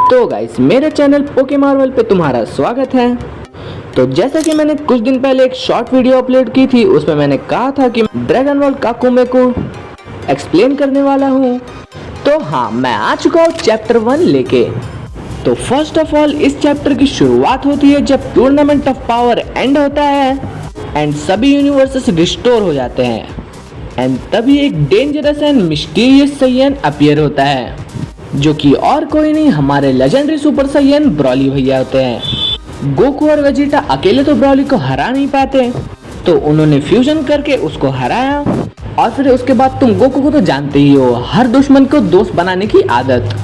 तो गाइस मेरे चैनल पोके मार्वल पे तुम्हारा स्वागत है। तो जैसा कि मैंने कुछ दिन पहले एक शॉर्ट वीडियो अपलोड की थी, उसमें मैंने कहा था कि ड्रैगन बॉल काकुमे को एक्सप्लेन करने वाला हूँ। तो हाँ, मैं आ चुका हूँ चैप्टर 1 लेके। तो फर्स्ट ऑफ ऑल इस चैप्टर की शुरुआत होती है जब टूर्नामेंट ऑफ पावर एंड होता है एंड सभी यूनिवर्सेस रिस्टोर हो जाते हैं एंड तभी एक डेंजरस एंड मिस्टीरियस साइयन अपीयर होता है, जो कि और कोई नहीं हमारे लेजेंडरी सुपर साइयन ब्रॉली भैया होते हैं। गोकू और वेजिटा अकेले तो ब्रॉली को हरा नहीं पाते, तो उन्होंने फ्यूजन करके उसको हराया। और फिर उसके बाद तुम गोकू को तो जानते ही हो, हर दुश्मन को दोस्त बनाने की आदत।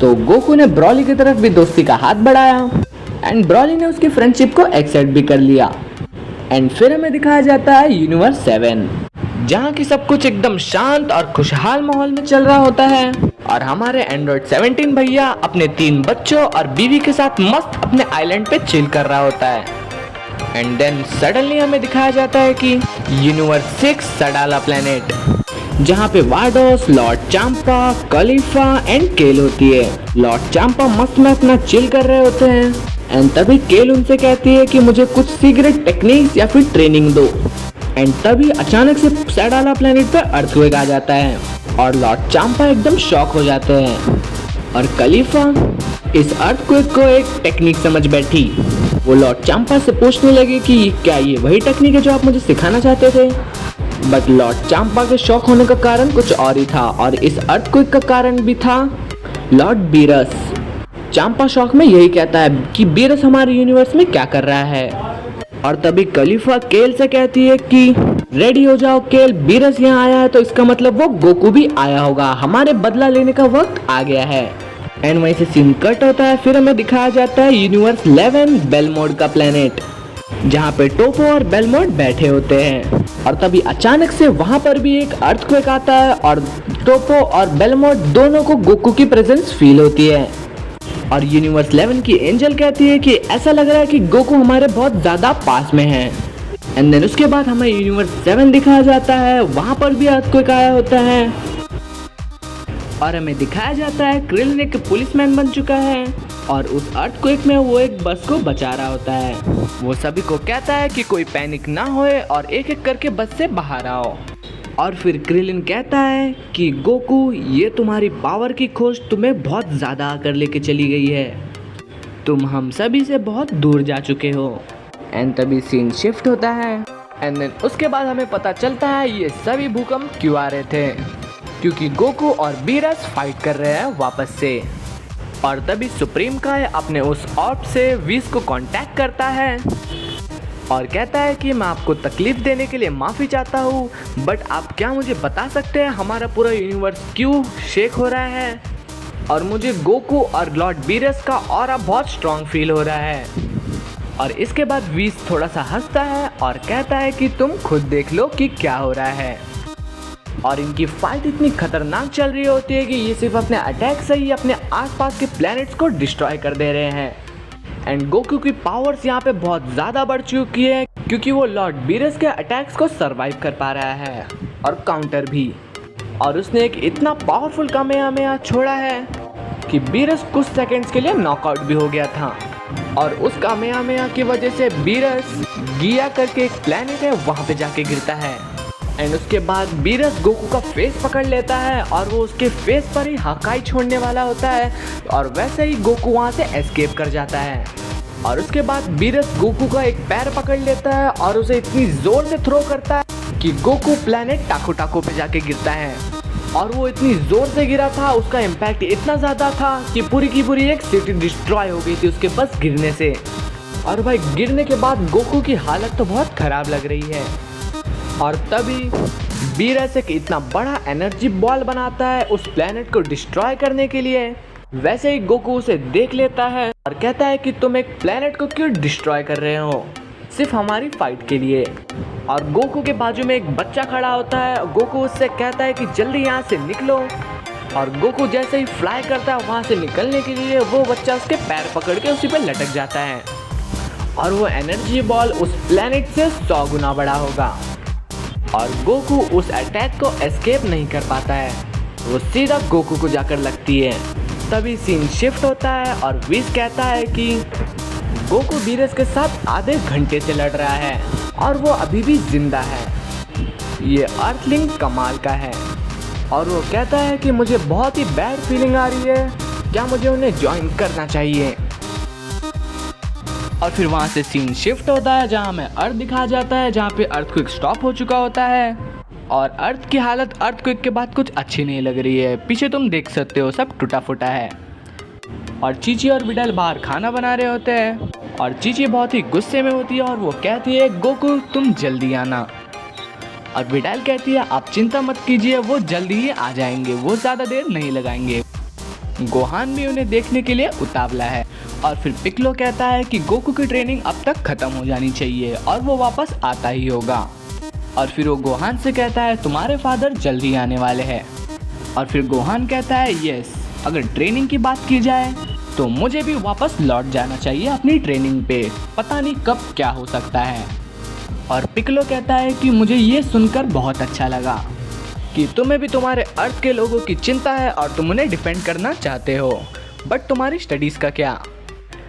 तो गोकू ने ब्रॉली की तरफ भी दोस्ती का हाथ बढ़ाया एंड ब्रॉली ने उसकी फ्रेंडशिप को एक्सेप्ट भी कर लिया। एंड फिर हमें दिखाया जाता है यूनिवर्स 7, जहाँ की सब कुछ एकदम शांत और खुशहाल माहौल में चल रहा होता है और हमारे एंड्रॉइड 17 भैया अपने 3 बच्चों और बीवी के साथ मस्त अपने आइलैंड पे चिल कर रहा होता है। एंड देन सडनली हमें दिखाया जाता है कि यूनिवर्स 6 सडाला प्लेनेट, जहाँ पे वार्डोस, लॉर्ड चांपा, कलीफा एंड केल होती है। लॉर्ड चांपा मस्त में अपना चिल कर रहे होते हैं एंड तभी केल उनसे कहती है कि मुझे कुछ सीक्रेट टेक्निक्स या फिर ट्रेनिंग दो। एंड तभी अचानक से सडाला प्लेनेट पे अर्थक्वेक आ जाता है और लॉर्ड चांपा एकदम शॉक हो जाते हैं और कलीफा इस अर्थक्वेक को एक टेक्निक समझ बैठी। वो लॉर्ड चांपा से पूछने लगे कि क्या ये वही टेक्निक है जो आप मुझे सिखाना चाहते थे। बट लॉर्ड चांपा के शॉक होने का कारण कुछ और ही था और इस अर्थक्वेक का कारण भी था लॉर्ड बीरस। चांपा शॉक में यही कहता है कि बीरस हमारे यूनिवर्स में क्या कर रहा है। और तभी कलीफा केल से कहती है कि रेडी हो जाओ केल, बीरस यहाँ आया है तो इसका मतलब वो गोकू भी आया होगा, हमारे बदला लेने का वक्त आ गया है। एंड वहीं से सीन कट होता है। फिर हमें दिखाया जाता है यूनिवर्स 11 बेलमोड का प्लेनेट, जहाँ पे टोपो और बेलमोड बैठे होते हैं। और तभी अचानक से वहाँ पर भी एक अर्थक्वेक आता है और टोपो और बेलमोड दोनों को गोकू की प्रेजेंस फील होती है। और यूनिवर्स 11 की एंजल कहती है कि ऐसा लग रहा है कि गोकू हमारे बहुत ज़्यादा पास में है। एंड देन उसके बाद हमें यूनिवर्स 7 दिखाया जाता है, वहाँ पर भी अर्थक्वेक आया होता है और हमें दिखाया जाता है क्रिलिन एक पुलिसमैन बन चुका है और उस अर्थक्वेक में वो एक बस को बचा रहा होता है। वो सभी को कहता है कि कोई पैनिक ना होए और एक एक करके बस से बाहर आओ। और फिर क्रिलिन कहता है कि गोकू, ये तुम्हारी पावर की खोज तुम्हें बहुत ज़्यादा आकर लेके चली गई है, तुम हम सभी से बहुत दूर जा चुके हो। एंड तभी सीन शिफ्ट होता है एंड देन उसके बाद हमें पता चलता है ये सभी भूकंप क्यों आ रहे थे, क्योंकि गोकू और बीरस फाइट कर रहे हैं वापस से। और तभी सुप्रीम काय अपने उस ऑर्ब से वीस को कांटेक्ट करता है और कहता है कि मैं आपको तकलीफ देने के लिए माफ़ी चाहता हूँ, बट आप क्या मुझे बता सकते हैं हमारा पूरा यूनिवर्स क्यों शेक हो रहा है। और मुझे गोकू और लॉर्ड बीरस का ऑरा बहुत स्ट्रॉन्ग फील हो रहा है। और इसके बाद वीस थोड़ा सा हंसता है और कहता है कि तुम खुद देख लो कि क्या हो रहा है। और इनकी फाइट इतनी खतरनाक चल रही होती है कि ये सिर्फ अपने अटैक से ही अपने आसपास के प्लैनेट्स को डिस्ट्रॉय कर दे रहे हैं। एंड गोकू की पावर्स यहाँ पे बहुत ज़्यादा बढ़ चुकी है, क्योंकि वो लॉर्ड बीरस के अटैक्स को सरवाइव कर पा रहा है और काउंटर भी। और उसने एक इतना पावरफुल कामेहामेहा छोड़ा है कि बीरस कुछ सेकंड्स के लिए नॉकआउट भी हो गया था। और उस कामेहामेहा की वजह से बीरस गिया करके एक प्लेनेट है वहाँ पे जाके गिरता है। एंड उसके बाद बीरस गोकू का फेस पकड़ लेता है और वो उसके फेस पर ही हकाई छोड़ने वाला होता है और वैसे ही गोकू वहाँ से एस्केप कर जाता है। और उसके बाद बीरस गोकू का एक पैर पकड़ लेता है और उसे इतनी जोर से थ्रो करता है कि गोकू प्लेनेट टाको टाको पे जाके गिरता है। और वो इतनी जोर से गिरा था, उसका इम्पैक्ट इतना ज़्यादा था कि पूरी की पूरी एक सिटी डिस्ट्रॉय हो गई थी उसके बस गिरने से। और भाई गिरने के बाद गोकू की हालत तो बहुत ख़राब लग रही है। और तभी बीरस एक इतना बड़ा एनर्जी बॉल बनाता है उस प्लेनेट को डिस्ट्रॉय करने के लिए। वैसे ही गोकू उसे देख लेता है और कहता है कि तुम एक प्लेनेट को क्यों डिस्ट्रॉय कर रहे हो, सिर्फ हमारी फाइट के लिए। और गोकू के बाजू में एक बच्चा खड़ा होता है, गोकू उससे कहता है कि जल्दी यहाँ से निकलो। और गोकू जैसे ही फ्लाई करता है वहाँ से निकलने के लिए, वो बच्चा उसके पैर पकड़ के उसी पे लटक जाता है और वो एनर्जी बॉल उस प्लेनेट से 100 गुना बड़ा होगा। और गोकू उस अटैक को एस्केप नहीं कर पाता है, वो सीधा गोकू को जाकर लगती है तभी सीन शिफ्ट होता है और व्हीस कहता है कि गोकू बीरस के साथ आधे घंटे से लड़ रहा है और वो अभी भी जिंदा है। ये अर्थलिंग कमाल का है और वो कहता है कि मुझे बहुत ही बैड फीलिंग आ रही है, क्या मुझे उन्हें ज्वाइन करना चाहिए। और फिर वहाँ से सीन शिफ्ट होता है जहाँ हमें अर्थ दिखाया जाता है, जहाँ पे अर्थक्वेक स्टॉप हो चुका होता है और अर्थ की हालत अर्थक्वेक के बाद कुछ अच्छी नहीं लग रही है। पीछे तुम देख सकते हो सब टूटा फूटा है और चीची और विडाल बाहर खाना बना रहे होते हैं और चीची बहुत ही गुस्से में होती है और वो कहती है गोकू तुम जल्दी आना। और विडाल कहती है आप चिंता मत कीजिए, वो जल्दी ही आ जाएंगे, वो ज़्यादा देर नहीं लगाएंगे। गोहान भी उन्हें देखने के लिए उतावला है और फिर पिक्लो कहता है कि गोकू की ट्रेनिंग अब तक खत्म हो जानी चाहिए और वो वापस आता ही होगा। और फिर वो गोहान से कहता है तुम्हारे फादर जल्दी आने वाले हैं। और फिर गोहान कहता है यस, अगर ट्रेनिंग की बात की जाए तो मुझे भी वापस लौट जाना चाहिए अपनी ट्रेनिंग पे, पता नहीं कब क्या हो सकता है। और पिक्लो कहता है कि मुझे ये सुनकर बहुत अच्छा लगा कि तुम्हें भी तुम्हारे अर्थ के लोगों की चिंता है और तुम उन्हें डिफेंड करना चाहते हो, बट तुम्हारी स्टडीज़ का क्या।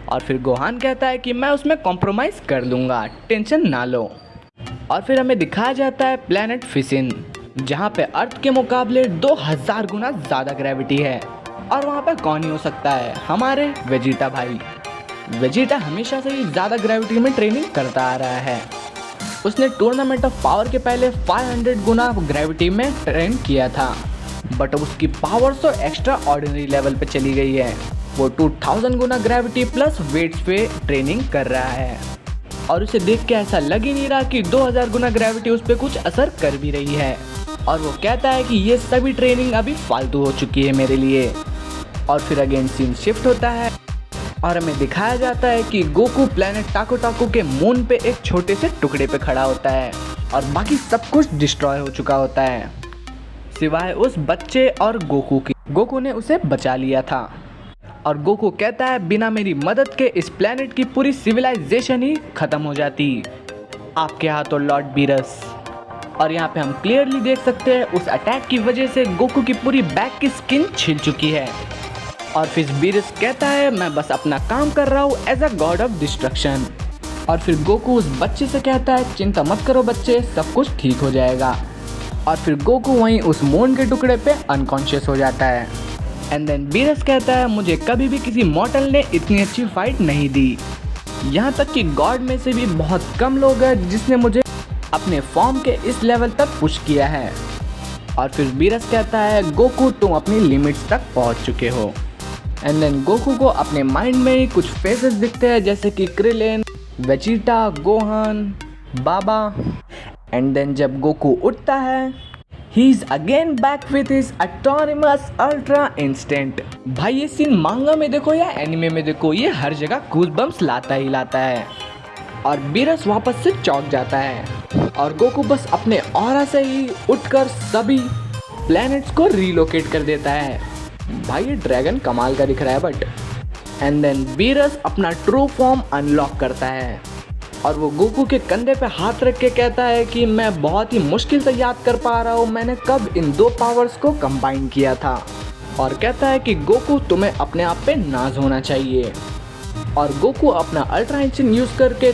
और फिर गोहान कहता है कि मैं उसमें कॉम्प्रोमाइज़ कर लूँगा, टेंशन ना लो। और फिर हमें दिखाया जाता है प्लेनेट फिसिन, जहाँ पे अर्थ के मुकाबले 2000 गुना ज़्यादा ग्रेविटी है और वहाँ पे कौन ही हो सकता है, हमारे वेजिटा भाई। वेजिटा हमेशा से ही ज़्यादा ग्रेविटी में ट्रेनिंग करता आ रहा है। उसने टूर्नामेंट ऑफ पावर के पहले 500 गुना ग्रेविटी में ट्रेन किया था, बट उसकी पावर तो एक्स्ट्रा ऑर्डिनरी लेवल पे चली गई है। वो 2000 गुना ग्रेविटी प्लस वेट्स पे ट्रेनिंग कर रहा है और उसे देख के ऐसा लग ही नहीं रहा कि 2000 गुना ग्रेविटी उस पर कुछ असर कर भी रही है। और वो कहता है कि ये सभी ट्रेनिंग अभी फालतू हो चुकी है मेरे लिए। और फिर अगेन सीन शिफ्ट होता है और हमें दिखाया जाता है कि गोकू प्लेनेट टाको टाको के मून पे एक छोटे से टुकड़े पे खड़ा होता है और बाकी सब कुछ डिस्ट्रॉय हो चुका होता है सिवाय उस बच्चे और गोकू की। गोकू ने उसे बचा लिया था और गोकू कहता है बिना मेरी मदद के इस प्लेनेट की पूरी सिविलाइजेशन ही खत्म हो जाती, आपके हाथों लॉर्ड बीरस। और यहाँ पे हम क्लियरली देख सकते हैं उस अटैक की वजह से गोकू की पूरी बैक की स्किन छिल चुकी है। और फिर बीरस कहता है मैं बस अपना काम कर रहा हूँ as a god of destruction. और फिर गोकू उस बच्चे से कहता है चिंता मत करो बच्चे, सब कुछ ठीक हो जाएगा। और फिर गोकू वहीं उस मून के टुकड़े पे अनकॉन्शियस हो जाता है। एंड देन बीरस कहता है मुझे कभी भी किसी मॉर्टल ने इतनी अच्छी फाइट नहीं दी, यहाँ तक कि गॉड में से भी बहुत कम लोग हैं जिसने मुझे अपने फॉर्म के इस लेवल तक पुश किया है। और फिर बीरस कहता है गोकू तुम अपनी लिमिट्स तक पहुँच चुके हो। एंड देन गोकू को अपने माइंड में ही कुछ फेसेस दिखते हैं जैसे कि Krillin, Vegeta, Gohan, Baba. And then जब गोकू उठता है he is again back with his autonomous ultra instinct. भाई ये सीन मांगा में देखो या एनिमे में देखो, ये हर जगह गूज़बम्प्स लाता ही लाता है। और बीरस वापस से चौंक जाता है और गोकू बस अपने ऑरा से ही उठकर सभी प्लैनेट्स को रीलोकेट कर देता है। भाई ये ड्रैगन कमाल का दिख रहा है बट। एंड देन बीरस अपना ट्रू फॉर्म अनलॉक करता है और वो गोकू के कंधे पे हाथ रख के कहता है कि मैं बहुत ही मुश्किल से याद कर पा रहा हूँ मैंने कब इन दो पावर्स को कंबाइन किया था। और कहता है कि गोकू तुम्हें अपने आप पे नाज होना चाहिए। और गोकू अपना अल्ट्रा इंस्टिंक्ट यूज करके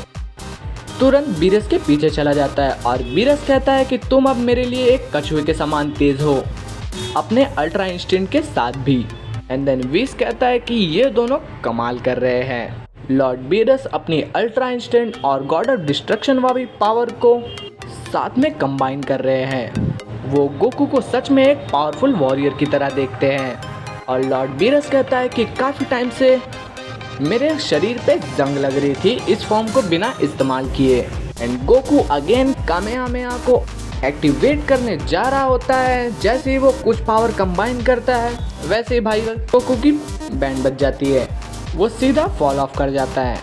तुरंत बीरस के पीछे चला जाता है और बीरस कहता है कि तुम अब मेरे लिए एक कछुए के समान तेज हो, अपने अल्ट्रा इंस्टिंक्ट के साथ भी। एंड देन व्हीस कहता है कि ये दोनों कमाल कर रहे हैं। लॉर्ड बीरस अपनी अल्ट्रा इंस्टेंट और गॉड ऑफ डिस्ट्रक्शन वाली पावर को साथ में कंबाइन कर रहे हैं। वो गोकू को सच में एक पावरफुल वॉरियर की तरह देखते हैं। और लॉर्ड बीरस कहता है कि काफ़ी टाइम से मेरे शरीर पे जंग लग रही थी इस फॉर्म को बिना इस्तेमाल किए। एंड गोकू अगेन कामेहामेहा को एक्टिवेट करने जा रहा होता है। जैसे ही वो कुछ पावर कंबाइन करता है वैसे ही भाई गोकू की बैंड बज जाती है, वो सीधा फॉल ऑफ कर जाता है।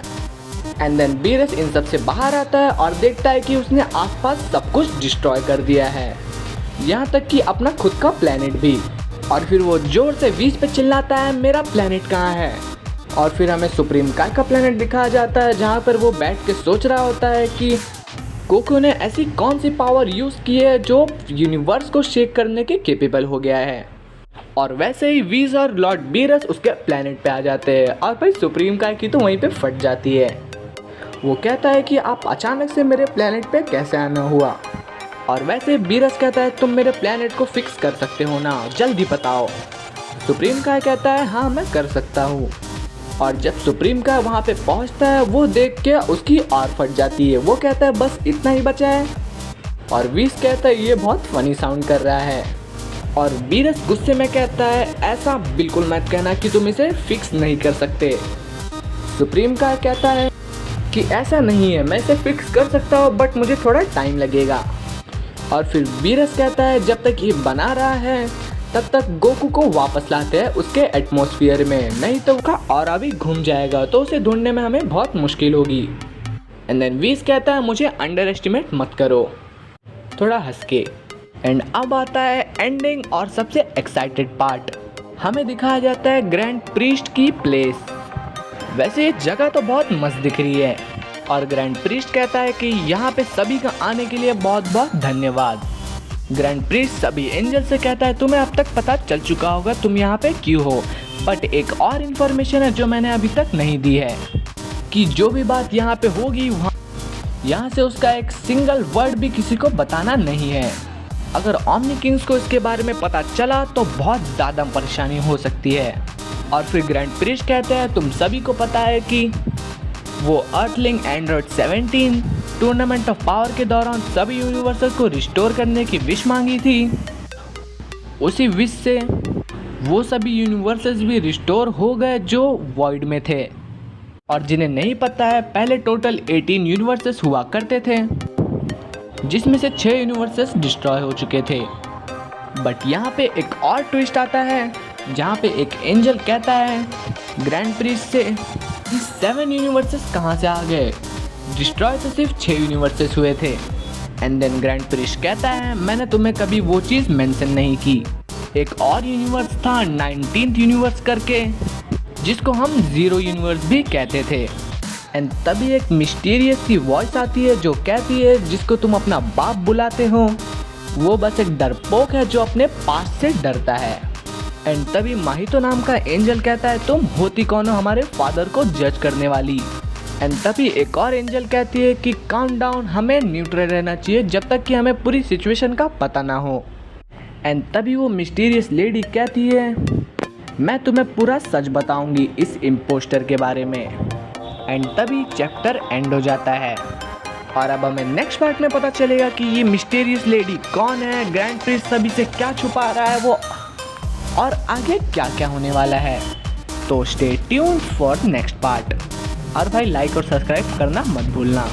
एंड देन बीरस इन सब से बाहर आता है और देखता है कि उसने आसपास सब कुछ डिस्ट्रॉय कर दिया है, यहाँ तक कि अपना खुद का प्लेनेट भी। और फिर वो जोर से व्हीस पे चिल्लाता है मेरा प्लेनेट कहाँ है। और फिर हमें सुप्रीम काय का प्लेनेट दिखाया जाता है जहाँ पर वो बैठ के सोच रहा होता है कि गोकू ने ऐसी कौन सी पावर यूज़ की है जो यूनिवर्स को शेक करने के केपेबल हो गया है। और वैसे ही वीज और लॉर्ड बीरस उसके प्लेनेट पे आ जाते हैं और भाई सुप्रीम काय की तो वहीं पे फट जाती है। वो कहता है कि आप अचानक से मेरे प्लेनेट पे कैसे आना हुआ। और वैसे बीरस कहता है तुम मेरे प्लेनेट को फिक्स कर सकते हो ना, जल्दी बताओ। सुप्रीम काय कहता है हाँ मैं कर सकता हूँ। और जब सुप्रीम काय वहाँ पे पहुँचता है वो देख के उसकी और फट जाती है। वो कहता है बस इतना ही बचा है। और वीस कहता है ये बहुत फनी साउंड कर रहा है। और बीरस गुस्से में कहता है ऐसा बिल्कुल मत कहना कि तुम इसे फिक्स नहीं कर सकते। सुप्रीम काय कहता है कि ऐसा नहीं है, मैं इसे फिक्स कर सकता हूँ बट मुझे थोड़ा टाइम लगेगा। और फिर बीरस कहता है जब तक ये बना रहा है तब तक गोकू को वापस लाते हैं उसके एटमॉस्फेयर में, नहीं तो उसका ऑरा भी घूम जाएगा तो उसे ढूंढने में हमें बहुत मुश्किल होगी। एंड देन वीस कहता है मुझे अंडर एस्टिमेट मत करो, थोड़ा हंस के। एंड अब आता है एंडिंग और सबसे एक्साइटेड पार्ट। हमें दिखाया जाता है ग्रैंड प्रीस्ट की प्लेस। वैसे ये जगह तो बहुत मस्त दिख रही है और ग्रैंड प्रीस्ट कहता है कि यहाँ पे सभी का आने के लिए बहुत बहुत धन्यवाद। ग्रैंड प्रीस्ट सभी एंजल से कहता है तुम्हें अब तक पता चल चुका होगा तुम यहाँ पे क्यों हो, बट एक और इन्फॉर्मेशन है जो मैंने अभी तक नहीं दी है कि जो भी बात यहाँ पे होगी वहाँ यहाँ से उसका एक सिंगल वर्ड भी किसी को बताना नहीं है। अगर ओमनी किंग्स को इसके बारे में पता चला तो बहुत ज़्यादा परेशानी हो सकती है। और फिर ग्रैंड प्रीस्ट कहते हैं तुम सभी को पता है कि वो अर्थलिंग एंड्रॉइड 17 टूर्नामेंट ऑफ पावर के दौरान सभी यूनिवर्सेस को रिस्टोर करने की विश मांगी थी। उसी विश से वो सभी यूनिवर्सेस भी रिस्टोर हो गए जो वॉइड में थे। और जिन्हें नहीं पता है पहले टोटल 18 यूनिवर्सेस हुआ करते थे जिसमें से 6 यूनिवर्सेस डिस्ट्रॉय हो चुके थे। बट यहाँ पे एक और ट्विस्ट आता है जहाँ पे एक एंजल कहता है ग्रैंड प्रीस्ट से कि 7 यूनिवर्सेस कहाँ से आ गए, डिस्ट्रॉय तो सिर्फ 6 यूनिवर्सेस हुए थे। एंड देन ग्रैंड प्रीस्ट कहता है मैंने तुम्हें कभी वो चीज़ मेंशन नहीं की। एक और यूनिवर्स था 19th यूनिवर्स करके जिसको हम जीरो यूनिवर्स भी कहते थे। एंड तभी एक मिस्टीरियस सी वॉइस आती है जो कहती है जिसको तुम अपना बाप बुलाते हो वो बस एक डरपोक है जो अपने पास्ट से डरता है। एंड तभी माहितो नाम का एंजल कहता है तुम होती कौन हो हमारे फादर को जज करने वाली। एंड तभी एक और एंजल कहती है कि काउंटडाउन हमें न्यूट्रल रहना चाहिए जब तक कि हमें पूरी सिचुएशन का पता ना हो। एंड तभी वो मिस्टीरियस लेडी कहती है मैं तुम्हें पूरा सच बताऊंगी इस इम्पोस्टर के बारे में। एंड तभी चैप्टर एंड हो जाता है और अब हमें नेक्स्ट पार्ट में पता चलेगा कि ये मिस्टीरियस लेडी कौन है, ग्रैंड प्रीस्ट सभी से क्या छुपा रहा है वो और आगे क्या क्या होने वाला है। तो stay tuned for next part और भाई लाइक और सब्सक्राइब करना मत भूलना।